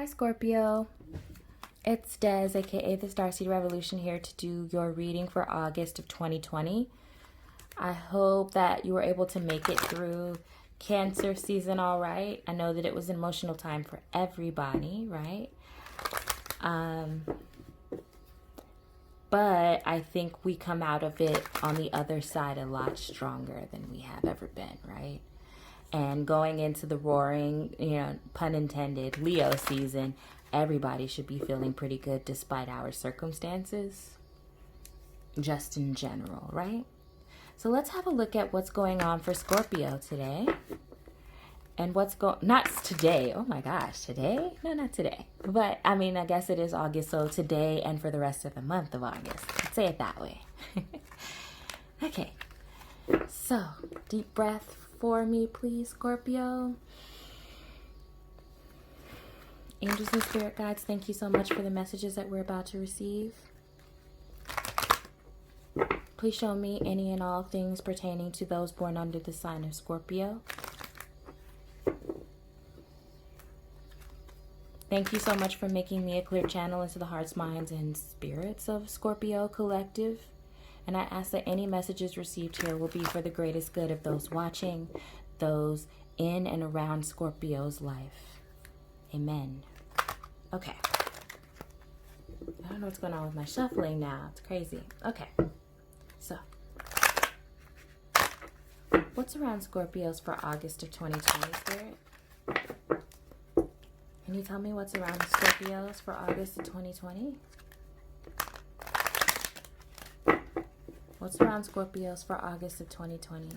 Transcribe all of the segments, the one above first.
Hi Scorpio, it's Des, aka the Starseed Revolution, here to do your reading for August of 2020. I hope that you were able to make it through Cancer season all right. I know that it was an emotional time for everybody, right? But I think we come out of it on the other side a lot stronger than we have ever been, right? And going into the roaring, pun intended, Leo season, everybody should be feeling pretty good despite our circumstances, just in general, right? So let's have a look at what's going on for Scorpio today. And not today, oh my gosh, today? No, not today. But, I guess it is August, so today and for the rest of the month of August. Let's say it that way. Okay, so deep breath for me, please, Scorpio. Angels and spirit guides, thank you so much for the messages that we're about to receive. Please show me any and all things pertaining to those born under the sign of Scorpio. Thank you so much for making me a clear channel into the hearts, minds, and spirits of Scorpio Collective. And I ask that any messages received here will be for the greatest good of those watching, those in and around Scorpio's life. Amen. Okay. I don't know what's going on with my shuffling now. It's crazy. Okay. So, what's around Scorpios for August of 2020, Spirit? Can you tell me what's around Scorpios for August of 2020? What's around Scorpios for August of 2020?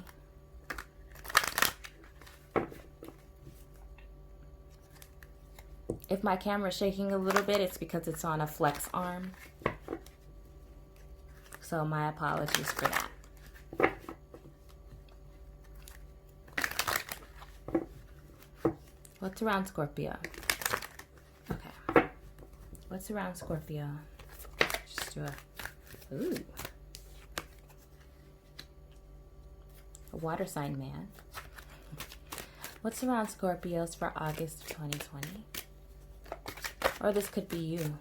If my camera's shaking a little bit, it's because it's on a flex arm. So my apologies for that. What's around Scorpio? Okay. What's around Scorpio? Just do a water sign man. What's around Scorpios for August of 2020? Or this could be you.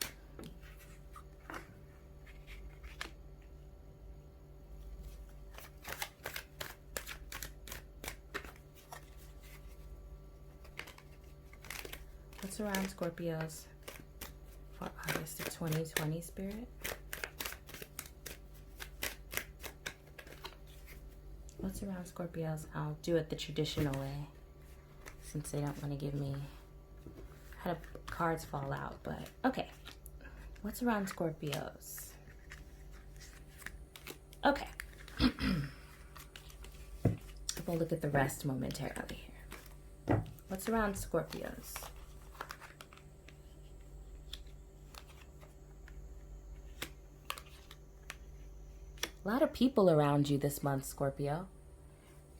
What's around Scorpios for August of 2020, Spirit? What's around Scorpios? I'll do it the traditional way, since they don't want to give me how do cards fall out, but okay. What's around Scorpios? Okay. We'll look at the rest momentarily here. What's around Scorpios? A lot of people around you this month, Scorpio.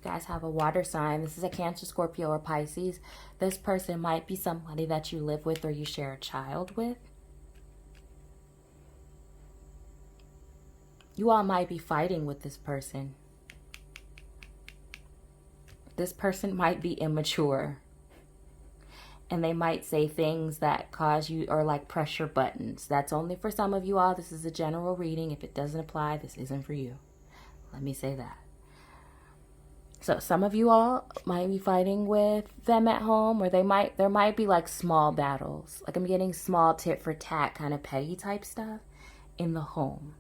You guys have a water sign. This is a Cancer, Scorpio, or Pisces. This person might be somebody that you live with or you share a child with. You all might be fighting with this person. This person might be immature. And they might say things that cause you, or like pressure buttons. That's only for some of you all. This is a general reading. If it doesn't apply, this isn't for you. Let me say that. So some of you all might be fighting with them at home, or there might be like small battles. Like I'm getting small tit for tat kind of petty type stuff in the home.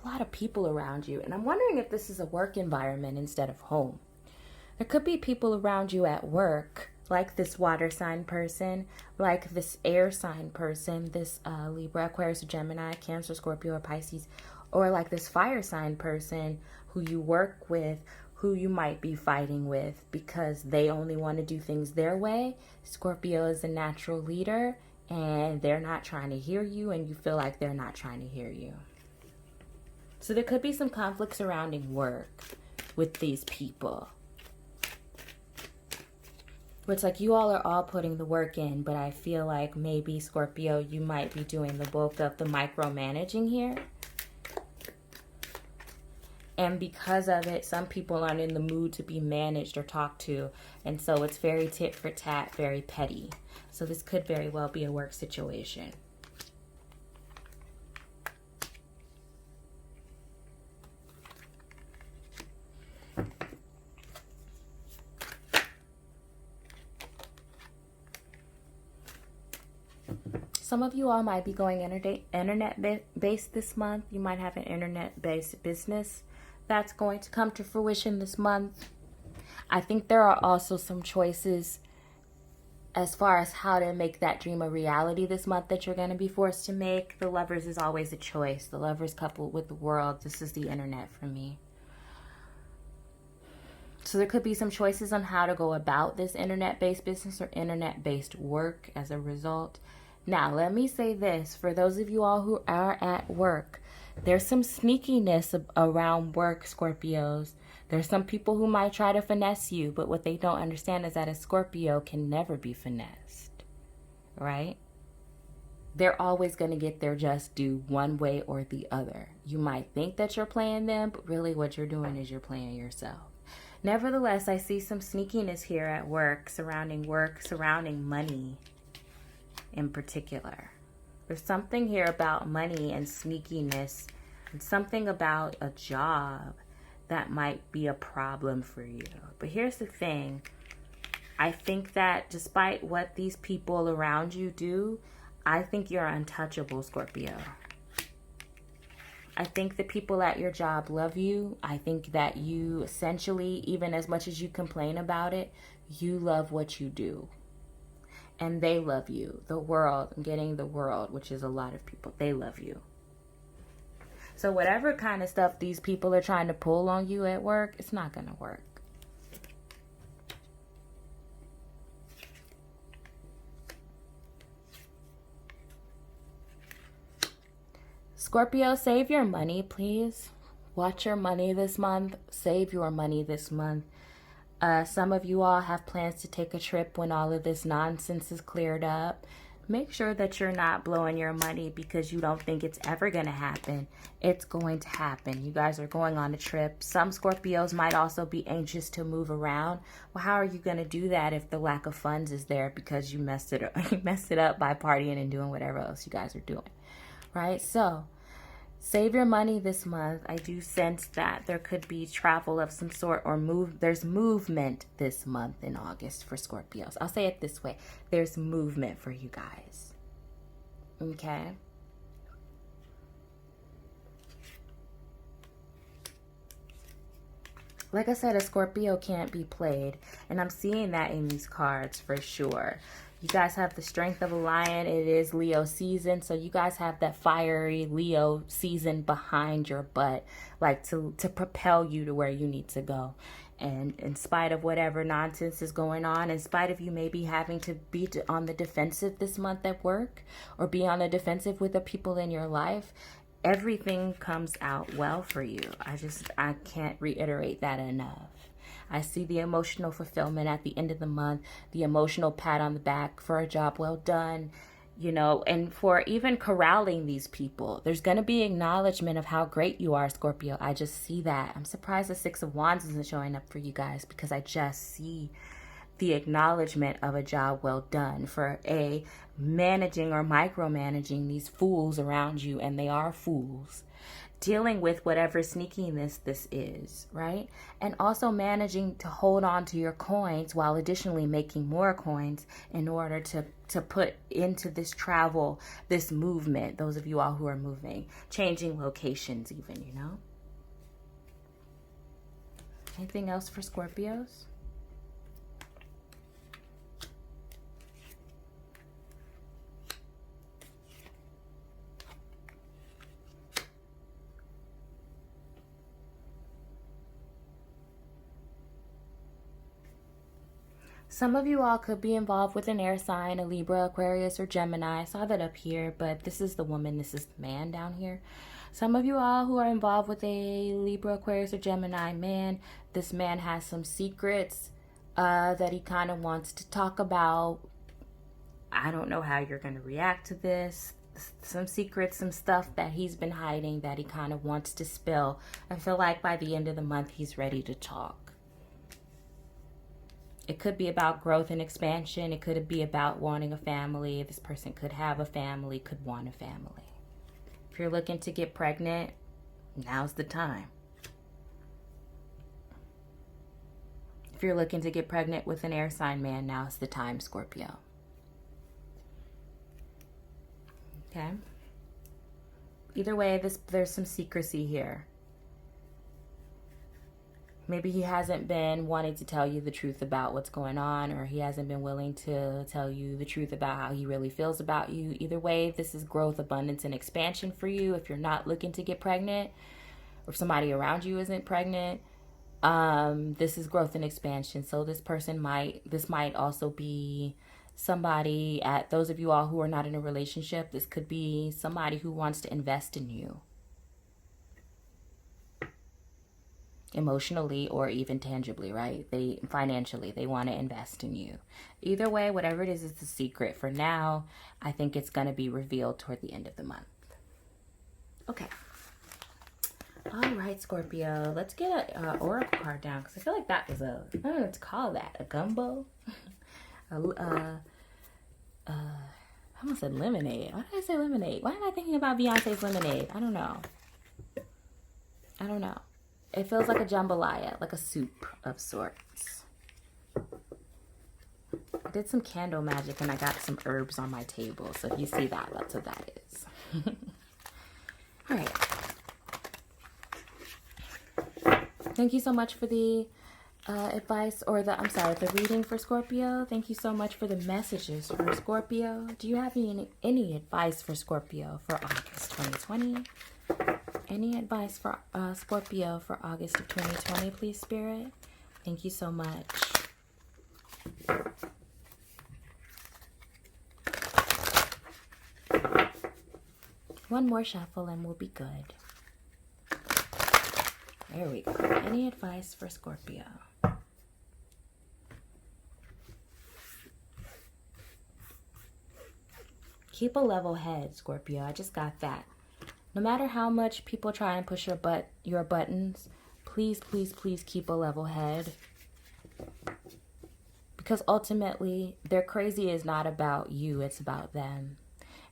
A lot of people around you, and I'm wondering if this is a work environment instead of home. There could be people around you at work, like this water sign person, like this air sign person, this Libra, Aquarius, or Gemini, Cancer, Scorpio, or Pisces, or like this fire sign person who you work with, who you might be fighting with because they only want to do things their way. Scorpio is a natural leader, and they're not trying to hear you, and you feel like they're not trying to hear you. So there could be some conflict surrounding work with these people. Where it's like you all are all putting the work in, but I feel like maybe, Scorpio, you might be doing the bulk of the micromanaging here. And because of it, some people aren't in the mood to be managed or talked to. And so it's very tit for tat, very petty. So this could very well be a work situation. Some of you all might be going internet-based this month. You might have an internet-based business that's going to come to fruition this month. I think there are also some choices as far as how to make that dream a reality this month that you're going to be forced to make. The Lovers is always a choice. The Lovers coupled with the World. This is the internet for me. So there could be some choices on how to go about this internet-based business or internet-based work as a result. Now, let me say this. For those of you all who are at work, there's some sneakiness around work, Scorpios. There's some people who might try to finesse you, but what they don't understand is that a Scorpio can never be finessed, right? They're always going to get their just due one way or the other. You might think that you're playing them, but really what you're doing is you're playing yourself. Nevertheless, I see some sneakiness here at work, surrounding money in particular. There's something here about money and sneakiness and something about a job that might be a problem for you. But here's the thing. I think that despite what these people around you do, I think you're untouchable, Scorpio. I think the people at your job love you. I think that you essentially, even as much as you complain about it, you love what you do. And they love you. The world, I'm getting the world, which is a lot of people. They love you. So whatever kind of stuff these people are trying to pull on you at work, it's not going to work. Scorpio, save your money, please. Watch your money this month. Save your money this month. Some of you all have plans to take a trip when all of this nonsense is cleared up. Make sure that you're not blowing your money because you don't think it's ever going to happen. It's going to happen. You guys are going on a trip. Some Scorpios might also be anxious to move around. Well, how are you going to do that if the lack of funds is there because you messed it up? You messed it up by partying and doing whatever else you guys are doing, right? So save your money this month. I do sense that there could be travel of some sort or there's movement this month in August for Scorpios. I'll say it this way. There's movement for you guys. Okay? Like I said, a Scorpio can't be played. And I'm seeing that in these cards for sure. You guys have the strength of a lion. It is Leo season. So you guys have that fiery Leo season behind your butt. Like to propel you to where you need to go. And in spite of whatever nonsense is going on, in spite of you maybe having to be on the defensive this month at work. Or be on the defensive with the people in your life. Everything comes out well for you. I can't reiterate that enough. I see the emotional fulfillment at the end of the month, the emotional pat on the back for a job well done, you know, and for even corralling these people. There's going to be acknowledgement of how great you are, Scorpio. I just see that. I'm surprised the Six of Wands isn't showing up for you guys because I just see the acknowledgement of a job well done for managing or micromanaging these fools around you, and they are fools. Dealing with whatever sneakiness this is, right? And also managing to hold on to your coins while additionally making more coins in order to put into this travel, this movement, those of you all who are moving, changing locations even, you know? Anything else for Scorpios? Some of you all could be involved with an air sign, a Libra, Aquarius, or Gemini. I saw that up here, but this is the woman, this is the man down here. Some of you all who are involved with a Libra, Aquarius, or Gemini man, this man has some secrets that he kind of wants to talk about. I don't know how you're going to react to this. some secrets, some stuff that he's been hiding that he kind of wants to spill. I feel like by the end of the month, he's ready to talk. It could be about growth and expansion. It could be about wanting a family. This person could have a family, could want a family. If you're looking to get pregnant, now's the time. If you're looking to get pregnant with an air sign man, now's the time, Scorpio. Okay? Either way, there's some secrecy here. Maybe he hasn't been wanting to tell you the truth about what's going on, or he hasn't been willing to tell you the truth about how he really feels about you. Either way, this is growth, abundance, and expansion for you if you're not looking to get pregnant, or if somebody around you isn't pregnant. This is growth and expansion. So this might also be somebody, at those of you all who are not in a relationship, this could be somebody who wants to invest in you. Emotionally or even tangibly, right? They want to invest in you. Either way, whatever it is, it's a secret. For now, I think it's going to be revealed toward the end of the month. Okay. All right, Scorpio. Let's get an oracle card down, because I feel like that was I don't know what to call that. A gumbo? I almost said lemonade. Why did I say lemonade? Why am I thinking about Beyonce's Lemonade? I don't know. It feels like a jambalaya, like a soup of sorts. I did some candle magic and I got some herbs on my table. So if you see that, that's what that is. All right. Thank you so much for the advice, or the reading for Scorpio. Thank you so much for the messages for Scorpio. Do you have any advice for Scorpio for August 2020? Any advice for Scorpio for August of 2020, please, Spirit? Thank you so much. One more shuffle and we'll be good. There we go. Any advice for Scorpio? Keep a level head, Scorpio. I just got that. No matter how much people try and push your buttons, please, please, please keep a level head. Because ultimately, their crazy is not about you, it's about them.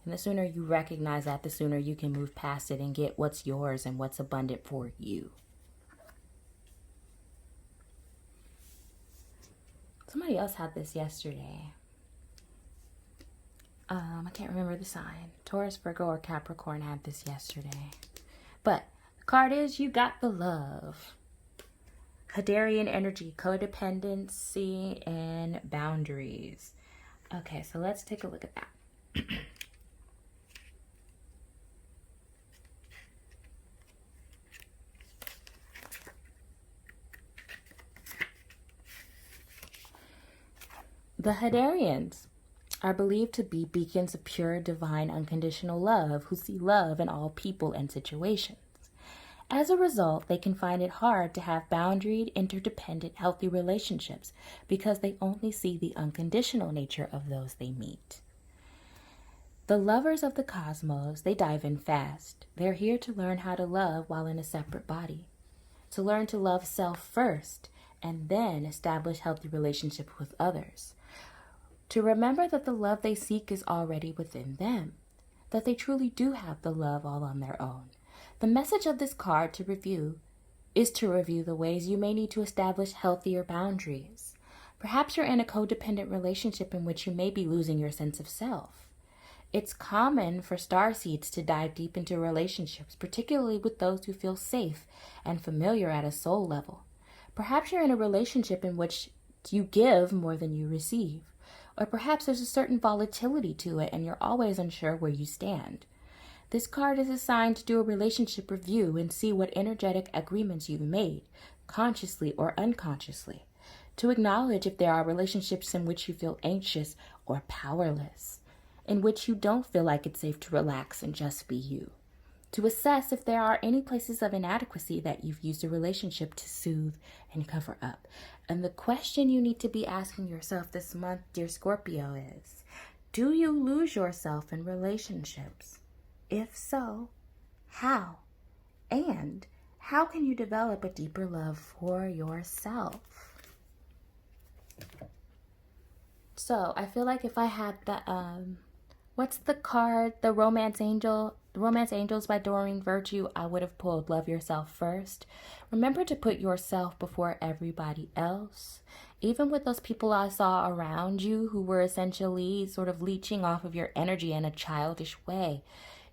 And the sooner you recognize that, the sooner you can move past it and get what's yours and what's abundant for you. Somebody else had this yesterday. I can't remember the sign. Taurus, Virgo, or Capricorn had this yesterday. But the card is, you got the love. Hadarian energy, codependency, and boundaries. Okay, so let's take a look at that. The Hadarians are believed to be beacons of pure, divine, unconditional love who see love in all people and situations. As a result, they can find it hard to have boundaried, interdependent, healthy relationships because they only see the unconditional nature of those they meet. The lovers of the cosmos, they dive in fast. They're here to learn how to love while in a separate body, to learn to love self first, and then establish healthy relationships with others. To remember that the love they seek is already within them, that they truly do have the love all on their own. The message of this card is to review the ways you may need to establish healthier boundaries. Perhaps you're in a codependent relationship in which you may be losing your sense of self. It's common for starseeds to dive deep into relationships, particularly with those who feel safe and familiar at a soul level. Perhaps you're in a relationship in which you give more than you receive. Or perhaps there's a certain volatility to it and you're always unsure where you stand. This card is assigned to do a relationship review and see what energetic agreements you've made, consciously or unconsciously. To acknowledge if there are relationships in which you feel anxious or powerless, in which you don't feel like it's safe to relax and just be you. To assess if there are any places of inadequacy that you've used a relationship to soothe and cover up. And the question you need to be asking yourself this month, dear Scorpio, is, Do you lose yourself in relationships? If so, how? And how can you develop a deeper love for yourself? So I feel like if I had the, what's the card? The Romance Angel. The Romance Angels by Doreen Virtue. I would have pulled Love Yourself First. Remember to put yourself before everybody else. Even with those people I saw around you who were essentially sort of leeching off of your energy in a childish way.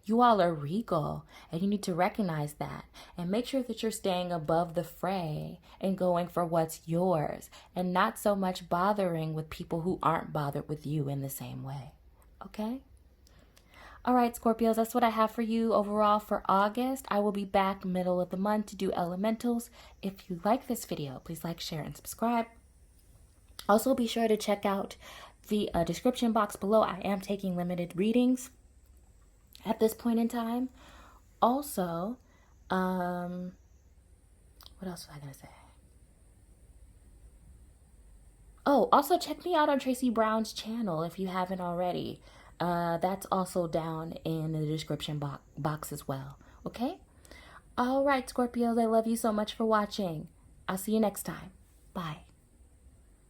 You all are regal, and you need to recognize that and make sure that you're staying above the fray and going for what's yours and not so much bothering with people who aren't bothered with you in the same way. Okay? All right, Scorpios, that's what I have for you overall for August. I will be back middle of the month to do elementals. If you like this video, please like, share, and subscribe. Also, be sure to check out the description box below. I am taking limited readings at this point in time. Also, what else was I going to say? Oh, also check me out on Tracy Brown's channel if you haven't already. That's also down in the description box as well. Okay? All right, Scorpios, I love you so much for watching. I'll see you next time. Bye.